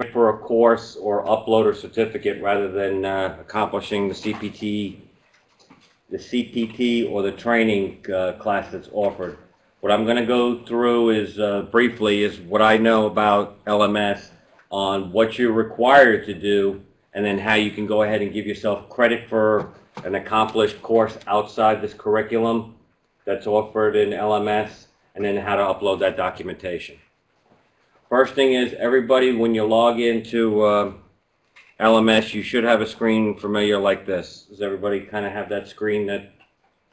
for a course or upload a certificate rather than accomplishing the CPT or the training class that's offered. What I'm going to go through is briefly is what I know about LMS on what you're required to do, and then how you can go ahead and give yourself credit for an accomplished course outside this curriculum that's offered in LMS, and then how to upload that documentation. First thing is, everybody, when you log into LMS, you should have a screen familiar like this. Does everybody kind of have that screen that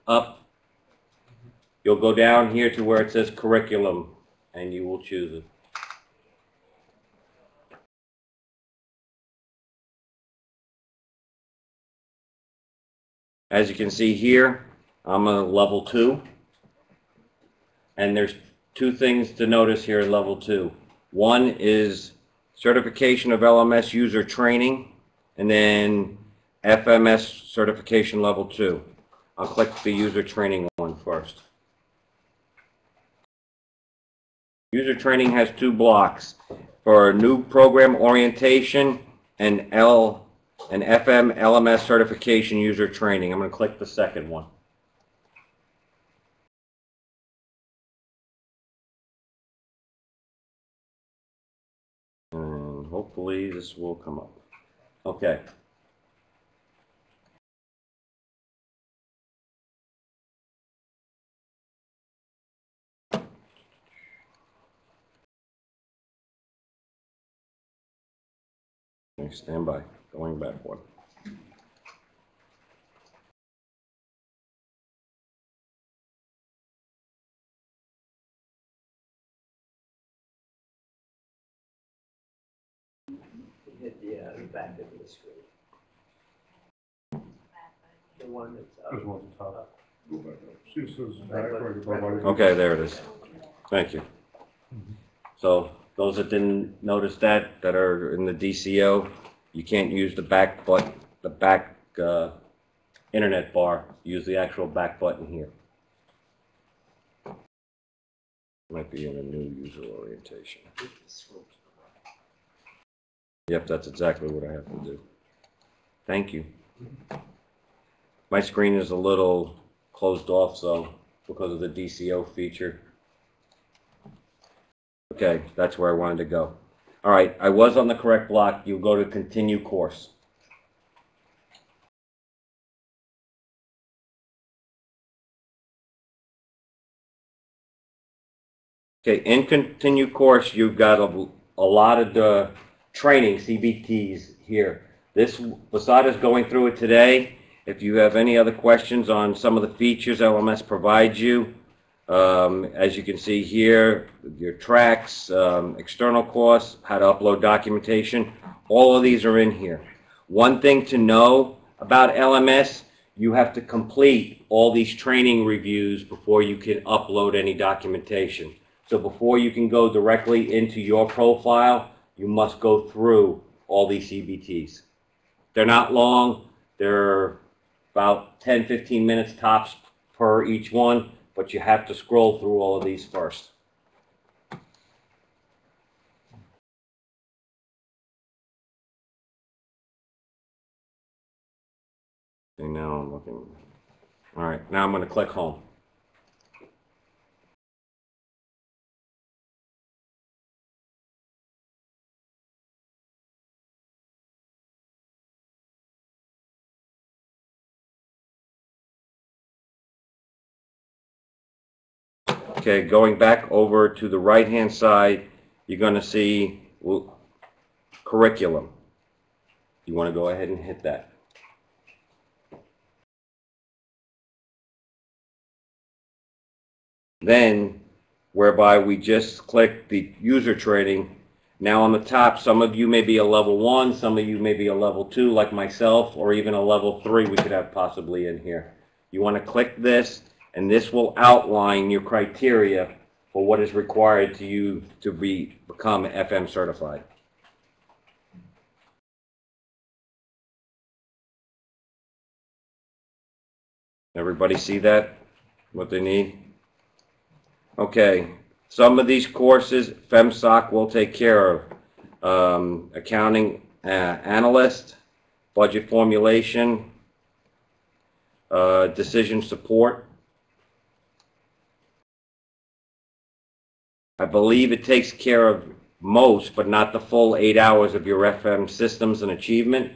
up? You'll go down here to where it says curriculum, and you will choose it. As you can see here, I'm a level 2, and there's two things to notice here in level 2. One is Certification of LMS User Training, and then FMS Certification Level 2. I'll click the User Training one first. User Training has two blocks for new program orientation and FM LMS Certification User Training. I'm going to click the second one. And hopefully this will come up. Okay. Stand by. Going back one. Hit the back of the screen. The one that's up. There's one at the top. Go back up. See, it says back right above. Okay, there it is. Thank you. So those that didn't notice that are in the DCO, you can't use the back button, the back internet bar. Use the actual back button here. Might be in a new user orientation. Yep, that's exactly what I have to do. Thank you. My screen is a little closed off, so because of the DCO feature. Okay, that's where I wanted to go. All right, I was on the correct block. You go to continue course. Okay, in continue course, you've got a lot of the training CBTs here. This, besides going through it today, if you have any other questions on some of the features LMS provides you, as you can see here, your tracks, external course, how to upload documentation, all of these are in here. One thing to know about LMS, you have to complete all these training reviews before you can upload any documentation. So before you can go directly into your profile, you must go through all these CBTs. They're not long. They're about 10-15 minutes tops per each one, but you have to scroll through all of these first. Okay, now I'm looking. All right, now I'm going to click home. Okay, going back over to the right-hand side, you're going to see curriculum. You want to go ahead and hit that. Then, whereby we just click the user training, now on the top, some of you may be a level 1, some of you may be a level 2 like myself, or even a level 3 we could have possibly in here. You want to click this, and this will outline your criteria for what is required to you to become FM certified. Everybody see that? What they need? Okay, some of these courses FMSOC will take care of. accounting analyst, budget formulation, decision support. I believe it takes care of most, but not the full 8 hours of your FM systems and achievement.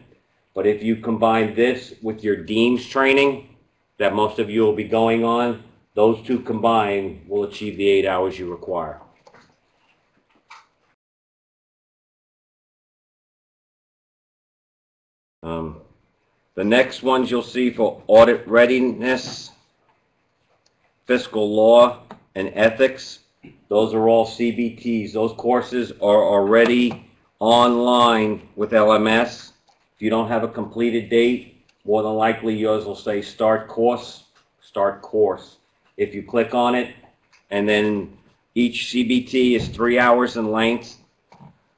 But if you combine this with your Dean's training that most of you will be going on, those two combined will achieve the 8 hours you require. The next ones you'll see for audit readiness, fiscal law, and ethics. Those are all CBTs. Those courses are already online with LMS. If you don't have a completed date, more than likely yours will say start course, start course. If you click on it, and then each CBT is 3 hours in length.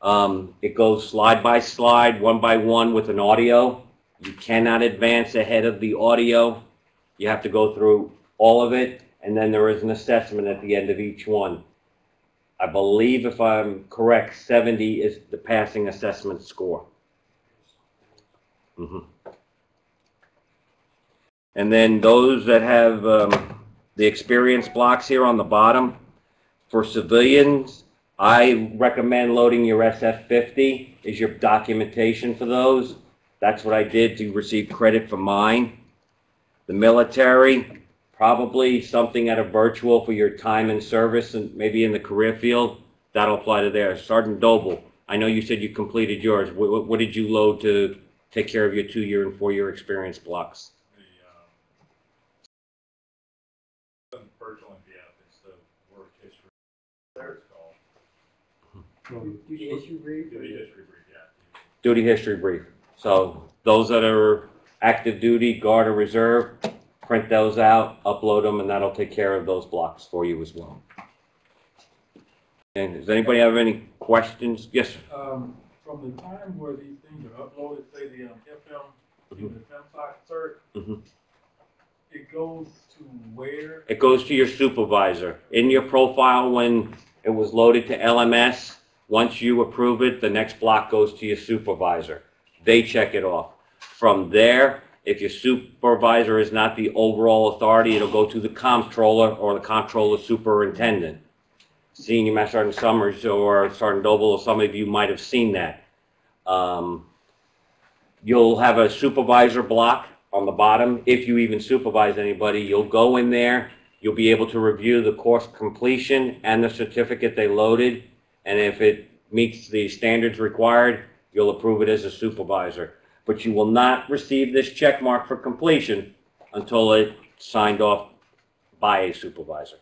It goes slide by slide, one by one with an audio. You cannot advance ahead of the audio. You have to go through all of it, and then there is an assessment at the end of each one. I believe, if I'm correct, 70 is the passing assessment score. And then those that have the experience blocks here on the bottom, for civilians, I recommend loading your SF50 is your documentation for those. That's what I did to receive credit for mine. The military, probably something at a virtual for your time in service and maybe in the career field. That'll apply to there. Sergeant Doble, I know you said you completed yours. What did you load to take care of your 2-year and 4-year experience blocks? The virtual MPF is the work history. There it's called. Duty history brief? Duty history brief, yeah. Duty history brief. So those that are active duty, guard, or reserve, print those out, upload them, and that'll take care of those blocks for you as well. And does anybody have any questions? Yes, sir. From the time where these things are uploaded, say the the FMSOC cert, it goes to where? It goes to your supervisor. In your profile when it was loaded to LMS, once you approve it, the next block goes to your supervisor. They check it off. From there, if your supervisor is not the overall authority, it'll go to the comptroller or the comptroller superintendent. Senior Master Sergeant Summers or Sergeant Doble, some of you might have seen that. You'll have a supervisor block on the bottom. If you even supervise anybody, you'll go in there. You'll be able to review the course completion and the certificate they loaded. And if it meets the standards required, you'll approve it as a supervisor. But you will not receive this check mark for completion until it's signed off by a supervisor.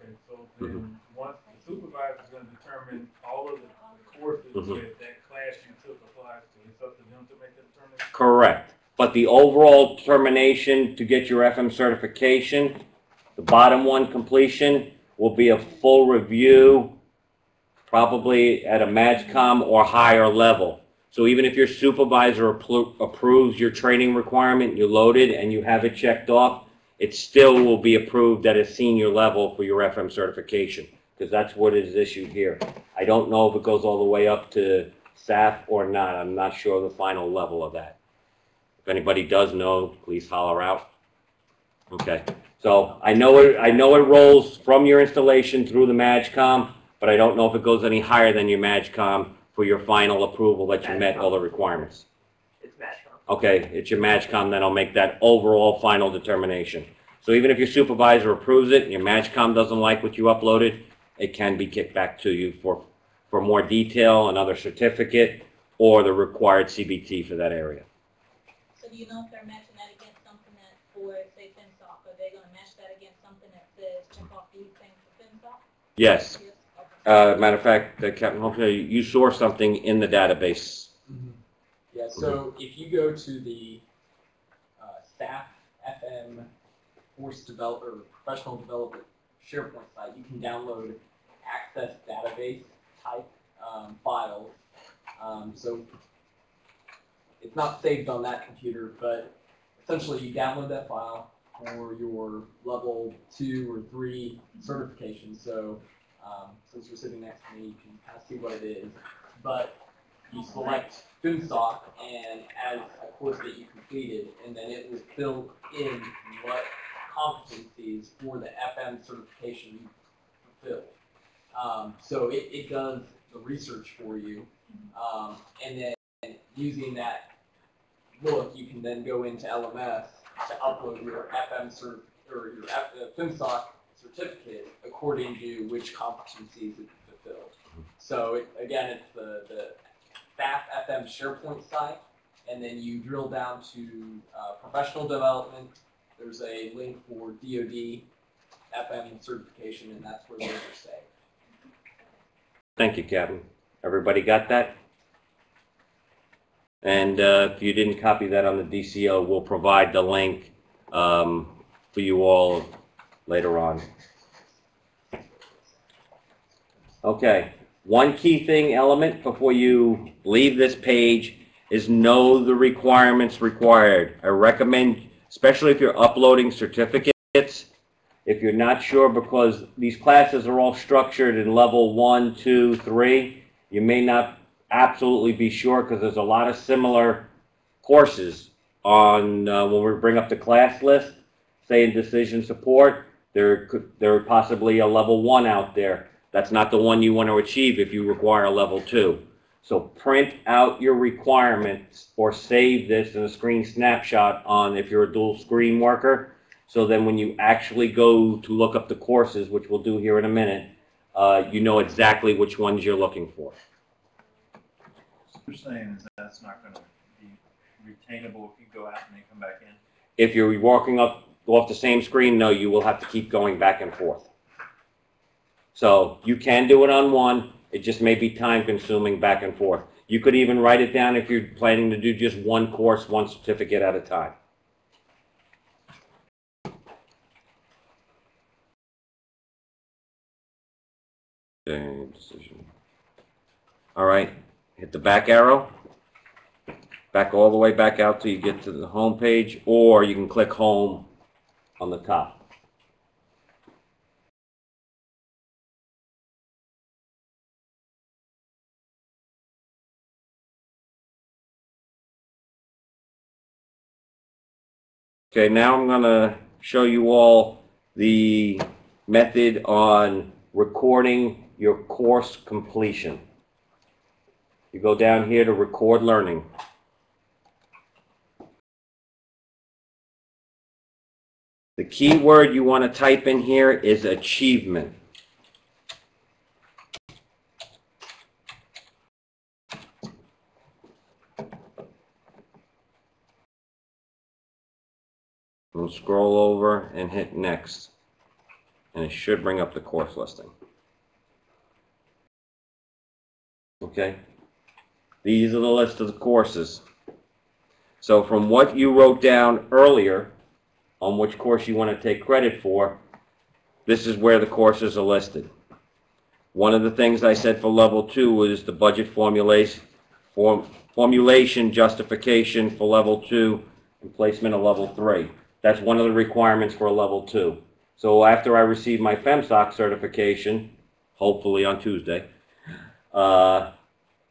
Okay, so then once the supervisor is going to determine all of the courses that class you took applies to, it's up to them to make that determination? Correct. But the overall determination to get your FM certification, the bottom one, completion, will be a full review, probably at a MAGCOM or higher level. So even if your supervisor approves your training requirement, you load it and you have it checked off, it still will be approved at a senior level for your FM certification, because that's what is issued here. I don't know if it goes all the way up to SAF or not. I'm not sure the final level of that. If anybody does know, please holler out. Okay. So I know it rolls from your installation through the MAGCOM, but I don't know if it goes any higher than your MAGCOM for your final approval that you met all the requirements. It's MAGCOM. Okay, it's your MAGCOM that'll make that overall final determination. So even if your supervisor approves it and your MAGCOM doesn't like what you uploaded, it can be kicked back to you for more detail, another certificate, or the required CBT for that area. So do you know if they're matching that against something that, for say FMSOC, are they going to match that against something that says check off these things for FMSOC? Yes. Okay. Matter of fact, Captain, hopefully you saw something in the database. Yeah, so if you go to the staff FM course developer, professional development SharePoint site, you can download access database type files. So it's not saved on that computer, but essentially you download that file for your level 2 or 3 certification. So since you're sitting next to me, you can kind of see what it is. But you select FMSOC and as a course that you completed, and then it will fill in what competencies for the FM certification you fulfilled. So it does the research for you, and then using that look, you can then go into LMS to upload your FM cert or your FMSOC certificate according to which competencies it fulfilled. So again, it's the staff FM SharePoint site, and then you drill down to professional development. There's a link for DoD FM certification, and that's where those are saved. Thank you, Captain. Everybody got that? And if you didn't copy that on the DCO, we'll provide the link for you all later on. Okay, one key thing element before you leave this page is know the requirements required. I recommend, especially if you're uploading certificates, if you're not sure, because these classes are all structured in level 1, 2, 3, you may not absolutely be sure because there's a lot of similar courses on when we bring up the class list. Say in decision support, there possibly a level 1 out there. That's not the one you want to achieve if you require a level 2. So print out your requirements or save this in a screen snapshot on if you're a dual screen worker. So then when you actually go to look up the courses, which we'll do here in a minute, you know exactly which ones you're looking for. What you're saying is that's not going to be retainable if you go out and then come back in? If you're walking up off the same screen, no, you will have to keep going back and forth. So you can do it on one, it just may be time consuming back and forth. You could even write it down if you're planning to do just one course, one certificate at a time. Okay, decision. All right, hit the back arrow, back all the way back out till you get to the home page, or you can click home on the top. Okay, now I'm going to show you all the method on recording your course completion. You go down here to record learning. The key word you want to type in here is achievement. We'll scroll over and hit next, and it should bring up the course listing. Okay, these are the list of the courses. So from what you wrote down earlier on which course you want to take credit for, this is where the courses are listed. One of the things I said for level 2 was the budget formulation justification for level 2 and placement of level 3. That's one of the requirements for a level 2. So after I receive my FMSOC certification, hopefully on Tuesday, I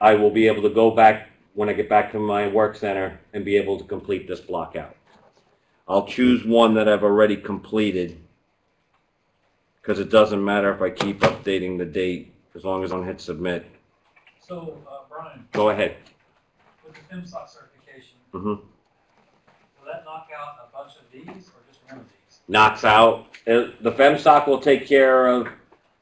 will be able to go back when I get back to my work center and be able to complete this block out. I'll choose one that I've already completed because it doesn't matter if I keep updating the date as long as I hit submit. So, Brian, Go ahead. with the FMSOC certification, Mm-hmm. will that knock out a bunch of these or just one of these? Knocks out. The FMSOC will take care of,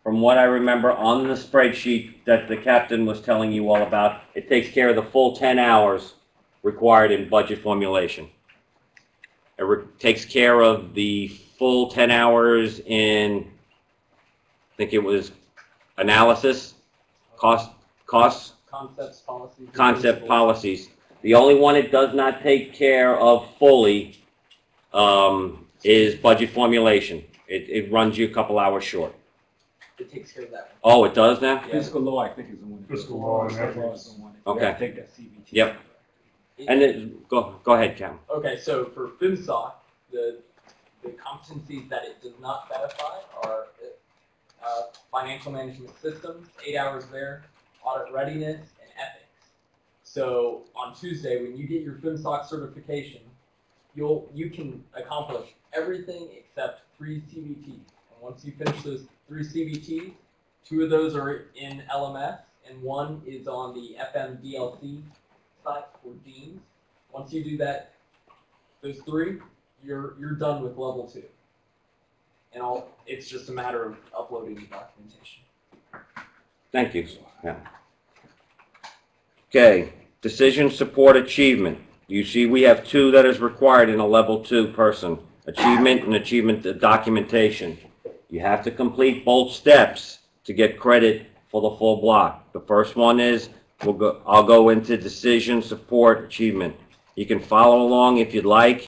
from what I remember on the spreadsheet that the captain was telling you all about, it takes care of the full 10 hours required in budget formulation. It takes care of the full 10 hours in, I think it was analysis, costs, Concepts, policies. concept policies. The only one it does not take care of fully is budget formulation. It runs you a couple hours short. It takes care of that. Oh, it does now? Yeah. Fiscal law, I think, is the one. Fiscal law and Fiscal law ethics. is the one. Okay. Yeah, take that CBT. Yep. And it, go ahead, Cam. Okay, so for FMSOC, the competencies that it does not satisfy are financial management systems, 8 hours there, audit readiness, and ethics. So on Tuesday, when you get your FMSOC certification, you can accomplish everything except 3 CBTs. And once you finish those 3 CBTs, 2 of those are in LMS, and 1 is on the FMDLC site for Deans. Once you do that, those 3, you're done with level 2. And it's just a matter of uploading the documentation. Thank you. Yeah. Okay, decision support achievement. You see we have 2 that is required in a level 2 person. Achievement and achievement documentation. You have to complete both steps to get credit for the full block. The first one is, I'll go into decision support achievement. You can follow along if you'd like,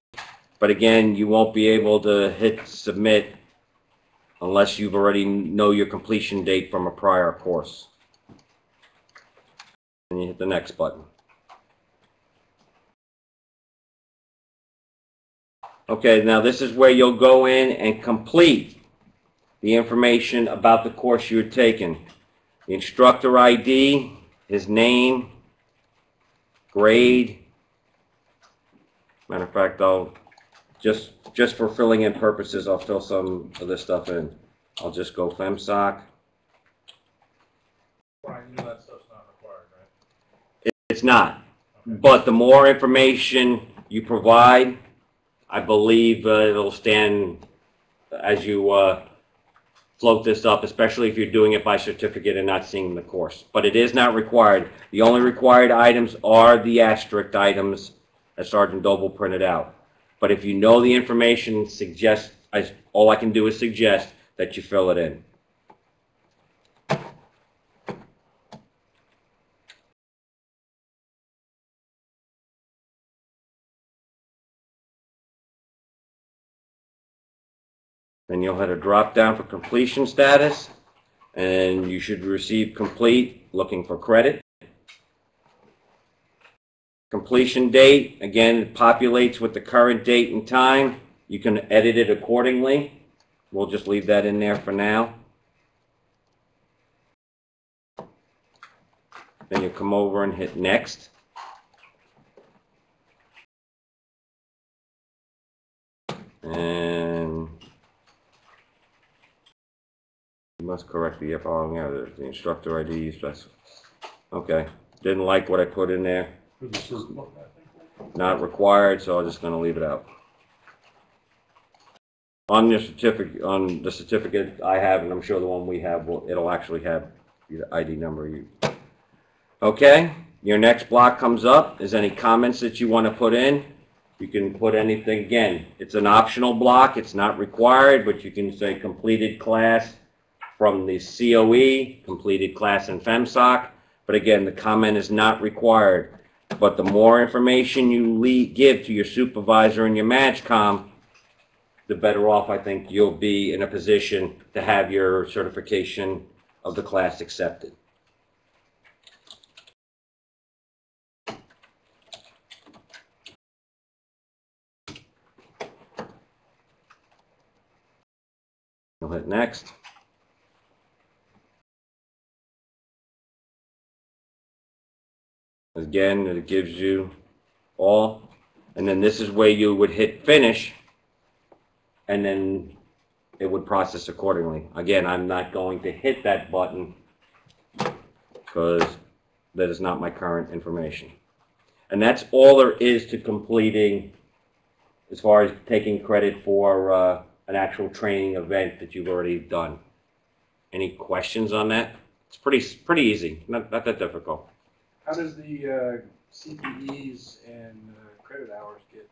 but again, you won't be able to hit submit unless you've already know your completion date from a prior course. And you hit the next button. Okay, now this is where you'll go in and complete the information about the course you're taking. The instructor ID, his name, grade. Matter of fact, I'll just for filling in purposes, I'll fill some of this stuff in. I'll just go FMSOC. Brian, you know that stuff's not required, right? It's not. Okay. But the more information you provide, I believe it'll stand as you float this up, especially if you're doing it by certificate and not seeing the course. But it is not required. The only required items are the asterisk items that Sergeant Doble printed out. But if you know the information, all I can do is suggest that you fill it in. Then you'll hit a drop down for completion status, and you should receive complete, looking for credit. Completion date, again, it populates with the current date and time. You can edit it accordingly. We'll just leave that in there for now. Then you come over and hit next. And you must correct the following errors. The instructor ID, okay. Didn't like what I put in there. Not required, so I'm just going to leave it out. On the certificate I have, and I'm sure the one we have, it'll actually have the ID number. Okay, your next block comes up. Is any comments that you want to put in? You can put anything. Again, it's an optional block. It's not required, but you can say completed class from the COE, completed class in FMSOC. But again, the comment is not required. But the more information you give to your supervisor and your MAGCOM, the better off I think you'll be in a position to have your certification of the class accepted. You'll hit next. Again, it gives you all, and then this is where you would hit finish, and then it would process accordingly. Again, I'm not going to hit that button because that is not my current information. And that's all there is to completing as far as taking credit for an actual training event that you've already done. Any questions on that? It's pretty easy, not that difficult. How does the CPEs and credit hours get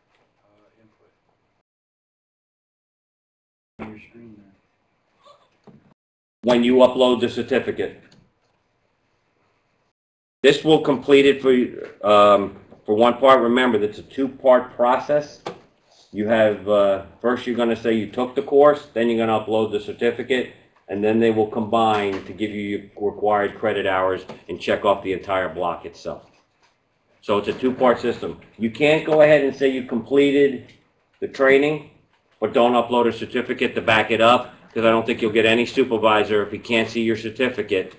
input on your screen there? When you upload the certificate. This will complete it for one part. Remember, that's a 2-part process. You have, first you're going to say you took the course, then you're going to upload the certificate, and then they will combine to give you your required credit hours and check off the entire block itself. So it's a 2-part system. You can't go ahead and say you completed the training, but don't upload a certificate to back it up, because I don't think you'll get any supervisor, if he can't see your certificate,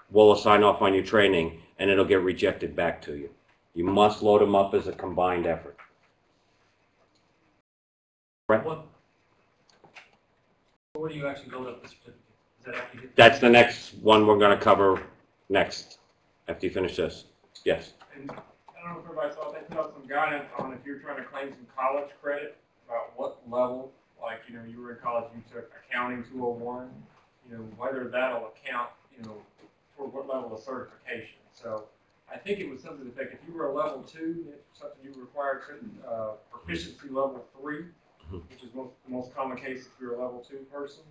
will sign off on your training, and it'll get rejected back to you. You must load them up as a combined effort. Right? What do you actually load up the certificate? Is that after you get? That's the next one we're going to cover next, after you finish this. Yes. And I don't know if everybody saw, they put out some guidance on if you're trying to claim some college credit, about what level, like, you know, you were in college, you took accounting 201, you know, whether that'll account, you know, for what level of certification. So I think it was something to the effect, if you were a level 2, it's something you required proficiency level 3, which is the most common case if you're a level 2 person.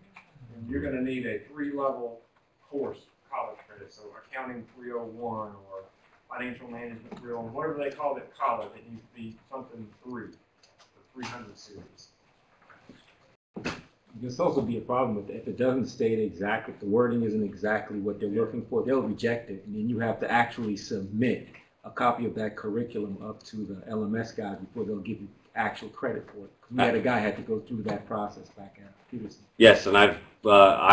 And you're going to need a 3-level course, college credit, so accounting 301 or financial management 301, whatever they call it, college, it needs to be something 3, the 300 series. There's also be a problem with it. If it doesn't state exactly, if the wording isn't exactly what they're looking for, they'll reject it, and then you have to actually submit a copy of that curriculum up to the LMS guy before they'll give you actual credit for it. We had a guy had to go through that process back at Peterson. Yes, and I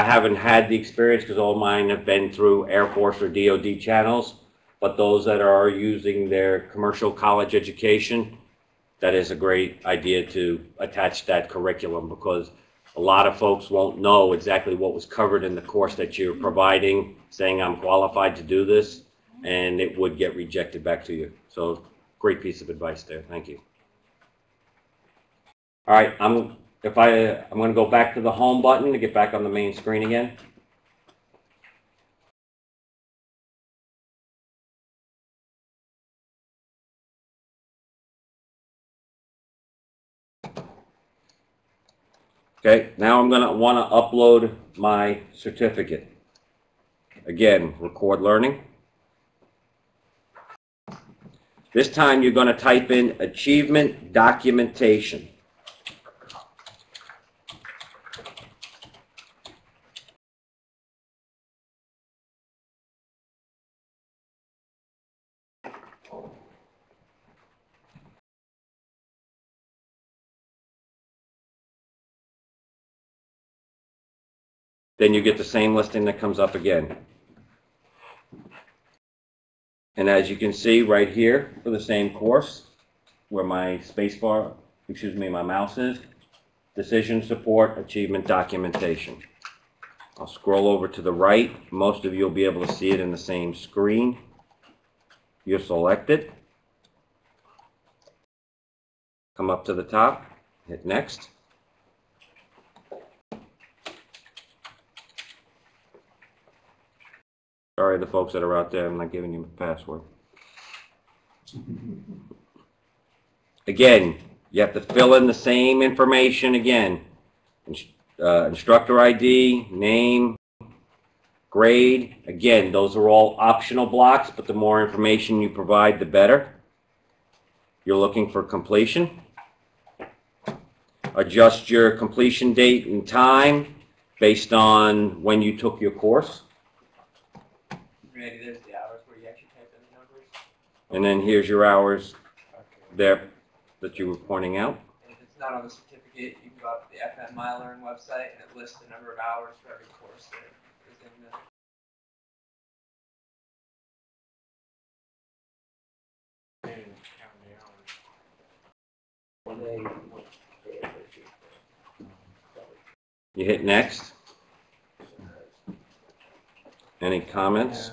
haven't had the experience because all mine have been through Air Force or DoD channels, but those that are using their commercial college education, that is a great idea to attach that curriculum, because a lot of folks won't know exactly what was covered in the course that you're providing, saying I'm qualified to do this, and it would get rejected back to you. So great piece of advice there. Thank you. All right, I'm going to go back to the home button to get back on the main screen again. Okay, now I'm going to want to upload my certificate. Again, record learning. This time you're going to type in achievement documentation. Then you get the same listing that comes up again. And as you can see right here for the same course, where my spacebar, my mouse is, decision support, achievement documentation. I'll scroll over to the right. Most of you will be able to see it in the same screen. You'll select it. Come up to the top, hit next. Sorry, the folks that are out there, I'm not giving you my password. Again, you have to fill in the same information again. Instructor ID, name, grade. Again, those are all optional blocks, but the more information you provide, the better. You're looking for completion. Adjust your completion date and time based on when you took your course. Randy, there's the hours where you actually type in the numbers. And then here's your hours there that you were pointing out. And if it's not on the certificate, you can go up to the FMSOC website and it lists the number of hours for every course that is in the. You hit next. Any comments?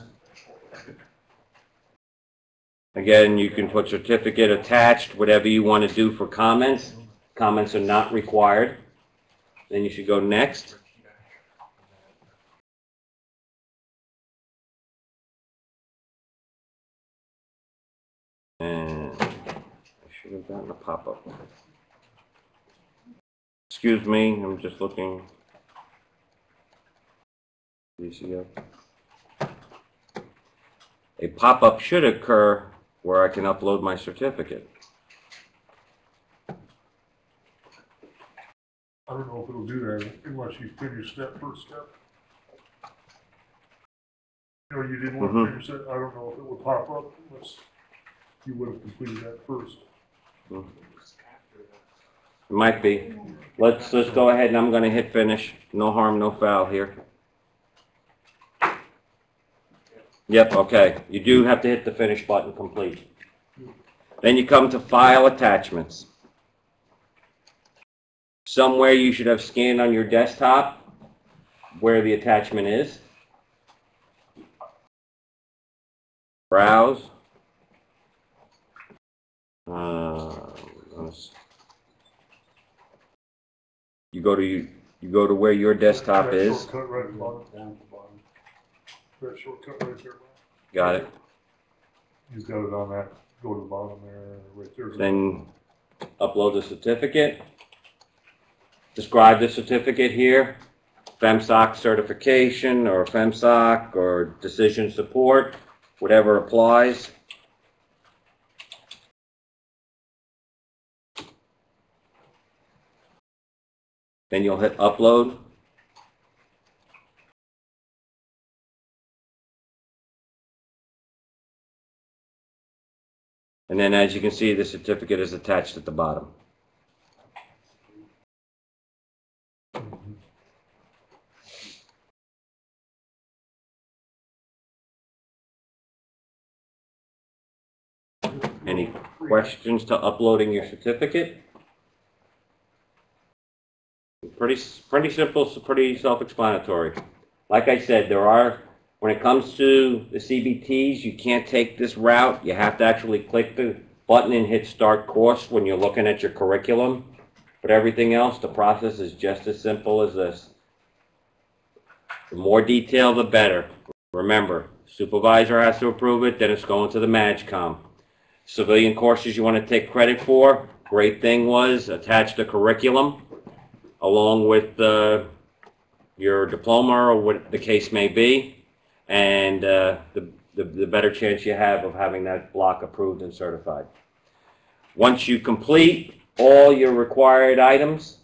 Again, you can put certificate attached, whatever you want to do for comments. Comments are not required. Then you should go next. And I should have gotten a pop-up. Excuse me, I'm just looking. Do you see that? A pop-up should occur where I can upload my certificate. I don't know if it'll do that unless you finish that first step. You know, you didn't want to finish that. I don't know if it would pop up unless you would have completed that first. It might be. Let's go ahead and I'm going to hit finish. No harm, no foul here. Yep, okay. You do have to hit the finish button complete. Then you come to File Attachments. Somewhere you should have scanned on your desktop where the attachment is. Browse. You go to where your desktop That is. shortcut right at the bottom, down at the bottom. That shortcut right there. Got it. He's got it on that, go to the bottom there, right there. Then upload the certificate. Describe the certificate here. FMSOC certification or FMSOC or decision support, whatever applies. Then you'll hit upload. And then as you can see, the certificate is attached at the bottom. Any questions to uploading your certificate? Pretty simple, pretty self-explanatory. Like I said, when it comes to the CBTs, you can't take this route. You have to actually click the button and hit Start Course when you're looking at your curriculum. But everything else, the process is just as simple as this. The more detail, the better. Remember, supervisor has to approve it, then it's going to the MAGCOM. Civilian courses you want to take credit for, great thing was attach the curriculum along with your diploma or what the case may be, and the better chance you have of having that block approved and certified. Once you complete all your required items,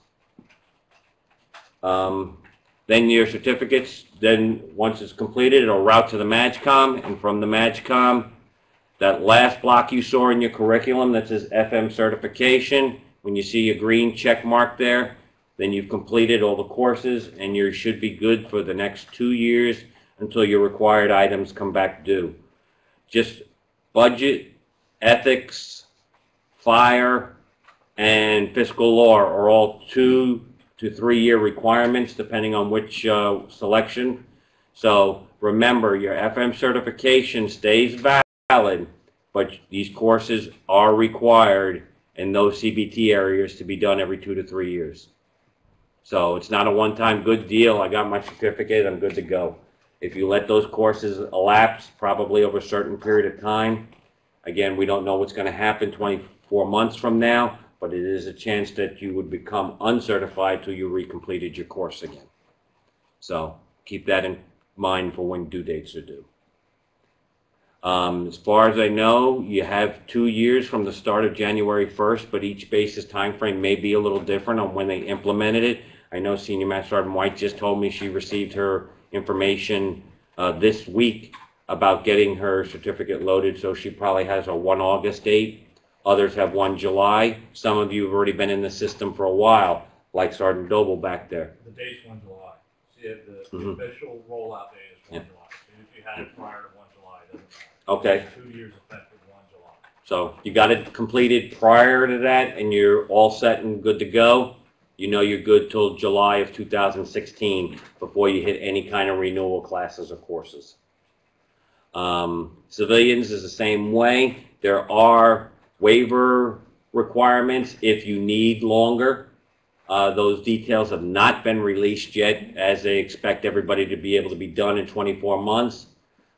then your certificates, then once it's completed, it'll route to the MAGCOM, and from the MAGCOM, that last block you saw in your curriculum that says FM certification, when you see a green check mark there, then you've completed all the courses and you should be good for the next 2 years until your required items come back due. Just budget, ethics, fire, and fiscal law are all 2 to 3 year requirements depending on which selection. So remember, your FM certification stays valid, but these courses are required in those CBT areas to be done every 2 to 3 years. So it's not a one-time good deal. I got my certificate, I'm good to go. If you let those courses elapse, probably over a certain period of time, again, we don't know what's going to happen 24 months from now, but it is a chance that you would become uncertified till you recompleted your course again. So keep that in mind for when due dates are due. As far as I know, you have 2 years from the start of January 1st, but each basis time frame may be a little different on when they implemented it. I know Senior Master Sergeant White just told me she received her information this week about getting her certificate loaded, so she probably has a 1 August date. Others have 1 July. Some of you have already been in the system for a while, like Sergeant Doble back there. The date's 1 July. See, the official rollout date is 1 July. So if you had it prior to 1 July, it doesn't matter. Okay. 2 years effective 1 July. So you got it completed prior to that and you're all set and good to go. You know you're good till July of 2016 before you hit any kind of renewal classes or courses. Civilians is the same way. There are waiver requirements if you need longer. Those details have not been released yet, as they expect everybody to be able to be done in 24 months.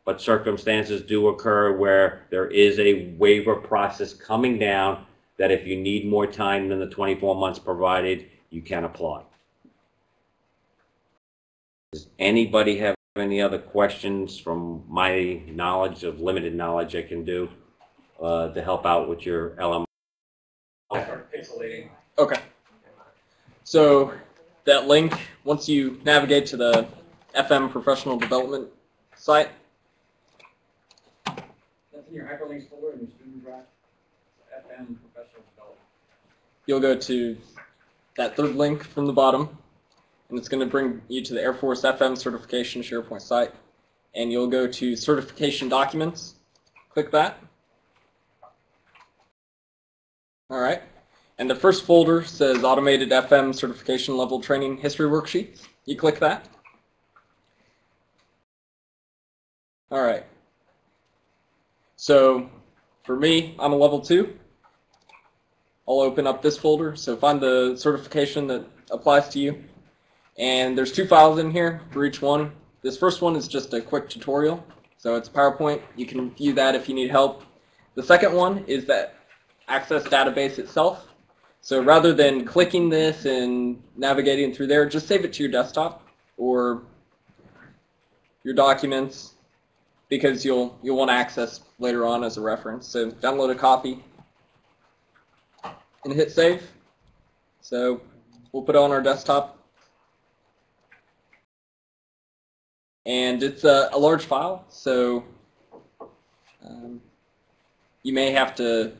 But circumstances do occur where there is a waiver process coming down that if you need more time than the 24 months provided, you can apply. Does anybody have any other questions from my knowledge of limited knowledge I can do to help out with your LMS? I'll start pixelating. Okay. So that link, once you navigate to the FM Professional Development site, that's in your hyperlinks folder in your student drive. FM Professional Development. You'll go to that third link from the bottom, and it's going to bring you to the Air Force FM Certification SharePoint site, and you'll go to Certification Documents. Click that. All right. And the first folder says Automated FM Certification Level Training History Worksheets. You click that. All right. So for me, I'm a level 2. I'll open up this folder. So find the certification that applies to you. And there's 2 files in here for each one. This first one is just a quick tutorial. So it's PowerPoint. You can view that if you need help. The second one is that Access database itself. So rather than clicking this and navigating through there, just save it to your desktop or your documents, because you'll want access later on as a reference. So download a copy and hit save. So we'll put it on our desktop. And it's a large file, so you may have to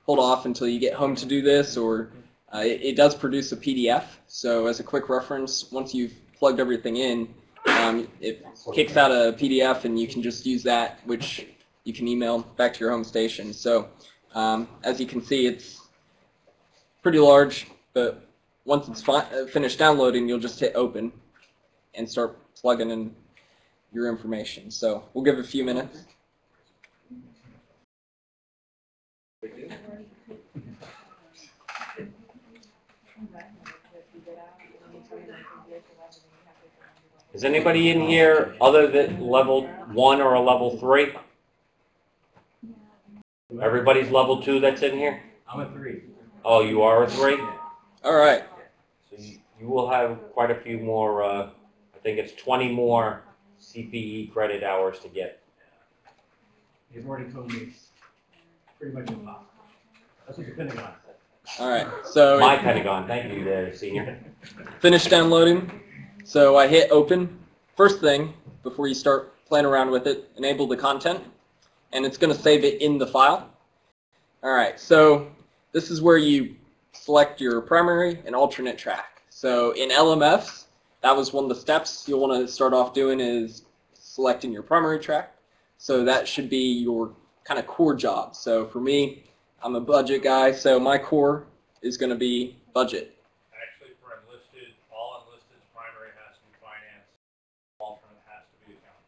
hold off until you get home to do this, or it does produce a PDF. So as a quick reference, once you've plugged everything in, it kicks out a PDF and you can just use that, which you can email back to your home station. So as you can see, it's pretty large, but once it's finished downloading, you'll just hit open and start plugging in your information. So we'll give it a few minutes. Is anybody in here other than level 1 or a level 3? Everybody's level 2 that's in here? I'm a 3. Oh, you are a 3? All right. So you will have quite a few more, I think it's 20 more CPE credit hours to get. You've already told me it's pretty much impossible. That's what the Pentagon said. All right. So My Pentagon, thank you there, senior. finished downloading. So I hit open. First thing, before you start playing around with it, enable the content, and it's going to save it in the file. All right, so this is where you select your primary and alternate track. So in LMS, that was one of the steps you'll want to start off doing, is selecting your primary track. So that should be your kind of core job. So for me, I'm a budget guy, so my core is going to be budget. Actually, for enlisted, all enlisted primary has to be finance, alternate has to be accounting.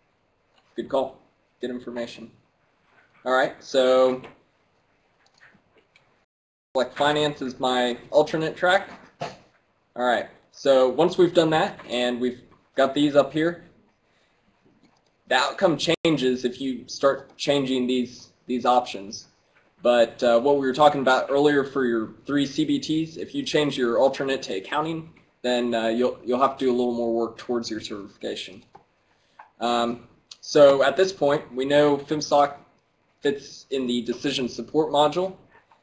Good call. Good information. All right, so select finance as my alternate track. All right, so once we've done that and we've got these up here, the outcome changes if you start changing these options. But what we were talking about earlier for your 3 CBTs, if you change your alternate to accounting, then you'll have to do a little more work towards your certification. So at this point, we know FMSOC fits in the decision support module.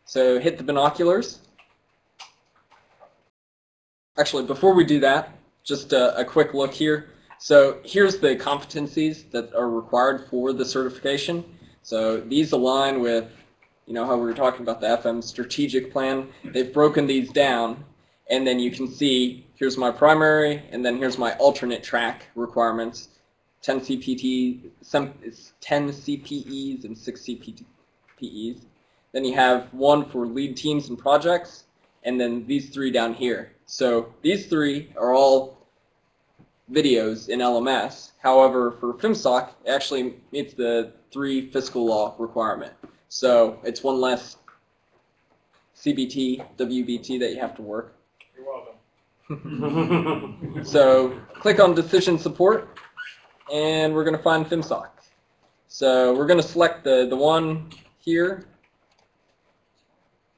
So hit the binoculars. Actually, before we do that, just a quick look here. So here's the competencies that are required for the certification. So these align with, you know, how we were talking about the FM strategic plan. They've broken these down, and then you can see here's my primary, and then here's my alternate track requirements. 10 CPEs and 6 CPEs. Then you have 1 for lead teams and projects, and then these 3 down here. So these 3 are all videos in LMS. However, for FMSOC, it actually meets the 3 fiscal law requirement. So it's 1 less CBT, WBT that you have to work. You're welcome. So click on decision support, and we're going to find FMSOC. So we're going to select the one here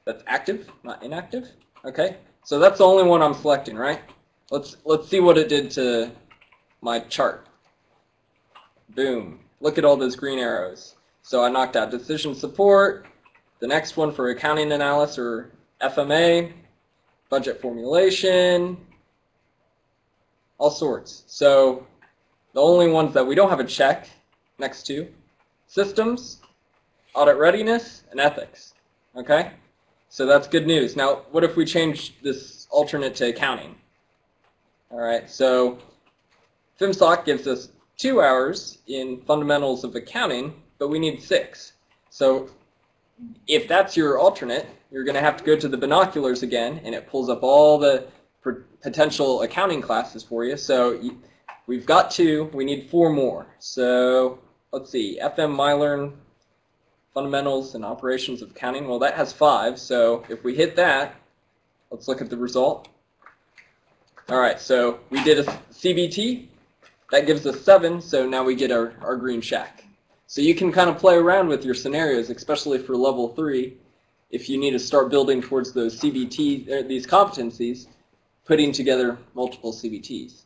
that's active, not inactive. Okay, so that's the only one I'm selecting, right? Let's see what it did to my chart. Boom! Look at all those green arrows. So I knocked out decision support. The next one for accounting analysis, or FMA, budget formulation, all sorts. So the only ones that we don't have a check next to: systems, audit readiness, and ethics. Okay? So that's good news. Now, what if we change this alternate to accounting? All right, so FMSOC gives us 2 hours in fundamentals of accounting, but we need 6. So if that's your alternate, you're going to have to go to the binoculars again, and it pulls up all the potential accounting classes for you. So we've got 2. We need 4 more. So let's see, FM MyLearn Fundamentals and Operations of Accounting. Well, that has 5. So if we hit that, let's look at the result. All right, so we did a CBT. That gives us 7. So now we get our green shack. So you can kind of play around with your scenarios, especially for level 3, if you need to start building towards those CBT, these competencies, putting together multiple CBTs.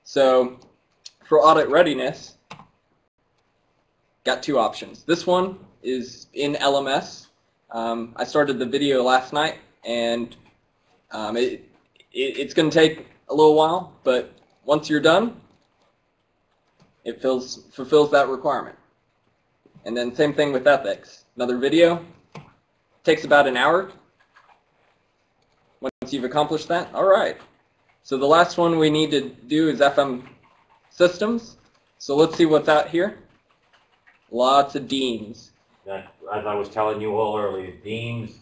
So for audit readiness, got 2 options. This one is in LMS. I started the video last night, and it's going to take a little while, but once you're done, it fulfills that requirement. And then same thing with ethics. Another video takes about an hour. Once you've accomplished that, all right. So the last one we need to do is FM systems. So let's see what's out here. Lots of deans. As I was telling you all earlier, deans,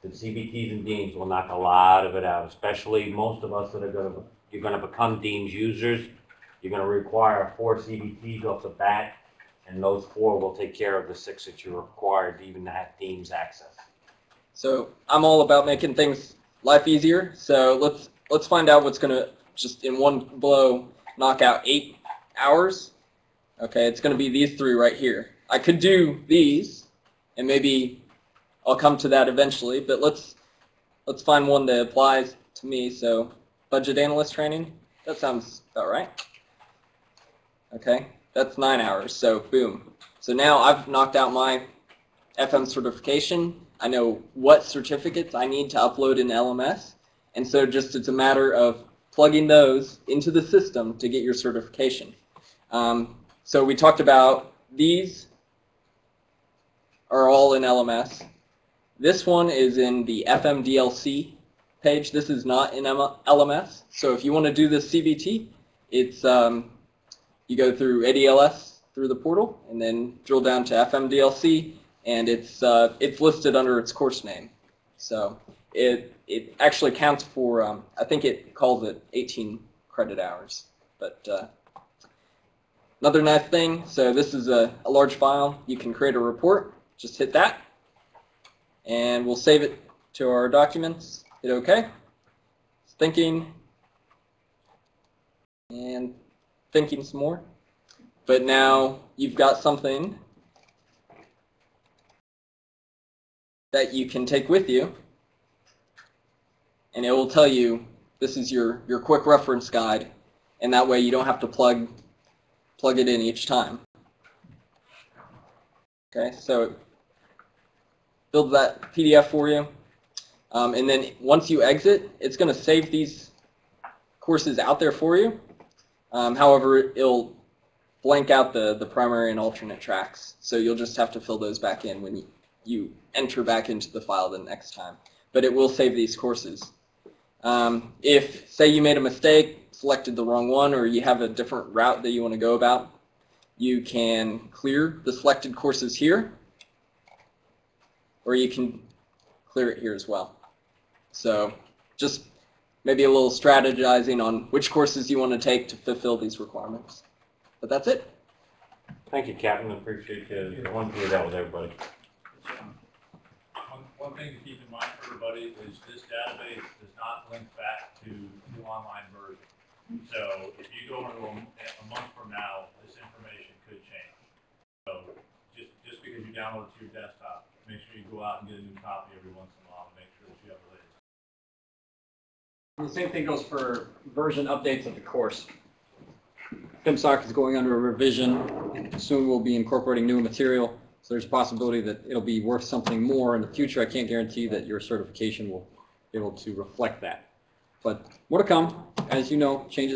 the CBTs and deans will knock a lot of it out, especially most of us that are you're going to become deans users. You're going to require 4 CBTs off the bat, and those 4 will take care of the 6 that you're required to even have deans access. So I'm all about making things life easier. So let's find out what's going to just in one blow knock out 8 hours. Okay, it's going to be these 3 right here. I could do these, and maybe I'll come to that eventually. But let's find one that applies to me. So budget analyst training. That sounds about right. Okay, that's 9 hours. So boom. So now I've knocked out my FM certification. I know what certificates I need to upload in LMS, and so just it's a matter of plugging those into the system to get your certification. So we talked about these are all in LMS. This one is in the FMDLC page. This is not in LMS. So if you want to do this CBT, it's you go through ADLS through the portal, and then drill down to FMDLC, and it's listed under its course name. So it actually counts for I think it calls it 18 credit hours. But another nice thing, so this is a large file. You can create a report. Just hit that, and we'll save it to our documents. Hit OK. It's thinking, and thinking some more. But now you've got something that you can take with you, and it will tell you this is your quick reference guide, and that way you don't have to plug it in each time. Okay, so it builds that PDF for you, and then once you exit, it's going to save these courses out there for you. However, it'll blank out the primary and alternate tracks, so you'll just have to fill those back in when you enter back into the file the next time. But it will save these courses. If, say, you made a mistake, selected the wrong one, or you have a different route that you want to go about, you can clear the selected courses here, or you can clear it here as well. So just maybe a little strategizing on which courses you want to take to fulfill these requirements. But that's it. Thank you, Captain. I appreciate you going through that with everybody. One thing to keep in mind for everybody is this database does not link back to the online version. So if you go into a month from now, this information could change. So just because you download it to your desktop, make sure you go out and get a new copy every once in a while to make sure that you have the latest. The same thing goes for version updates of the course. FMSOC is going under a revision. Soon we'll be incorporating new material. So there's a possibility that it'll be worth something more in the future. I can't guarantee that your certification will be able to reflect that. But more to come. As you know, changes